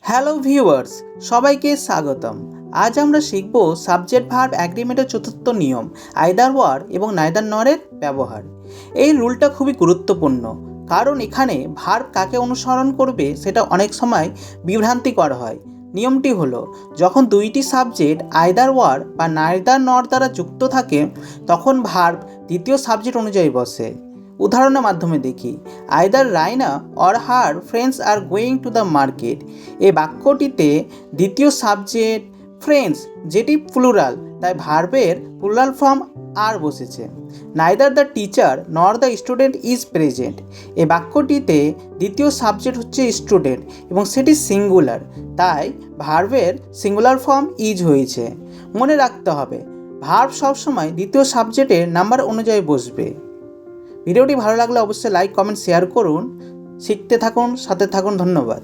Hello viewers, সবাইকে স্বাগতম। আজ আমরা শিখব সাবজেক্ট ভার্ব অ্যাগ্রিমেন্টের চতুর্থ নিয়ম, আইদার ওয়ার এবং নাইদার নরের ব্যবহার। এই রুলটা খুবই গুরুত্বপূর্ণ, কারণ এখানে ভার্ব কাকে অনুসরণ করবে সেটা অনেক সময় বিভ্রান্তিকর হয়। নিয়মটি হলো, যখন দুইটি সাবজেক্ট আইদার ওয়ার বা নাইদার নর দ্বারা যুক্ত থাকে তখন ভার্ব দ্বিতীয় সাবজেক্ট অনুযায়ী বসে। উদাহরণের মাধ্যমে দেখি। Either Raina or her friends are going to the market. এই বাক্যটিতে দ্বিতীয় সাবজেক্ট ফ্রেন্ডস, যেটি প্লুরাল, তাই ভার্বের প্লুরাল ফর্ম আর বসেছে। নাইদার দ্য টিচার নর দ্য স্টুডেন্ট ইজ প্রেজেন্ট। এই বাক্যটিতে দ্বিতীয় সাবজেক্ট হচ্ছে স্টুডেন্ট এবং সেটি সিঙ্গুলার, তাই ভার্বের সিঙ্গুলার ফর্ম ইজ হয়েছে। মনে রাখতে হবে, ভার্ব সবসময় দ্বিতীয় সাবজেক্টের নাম্বার অনুযায়ী বসবে। ভিডিওটি ভালো লাগলে অবশ্যই লাইক, কমেন্ট, শেয়ার করুন। শিখতে থাকুন, সাথে থাকুন। ধন্যবাদ।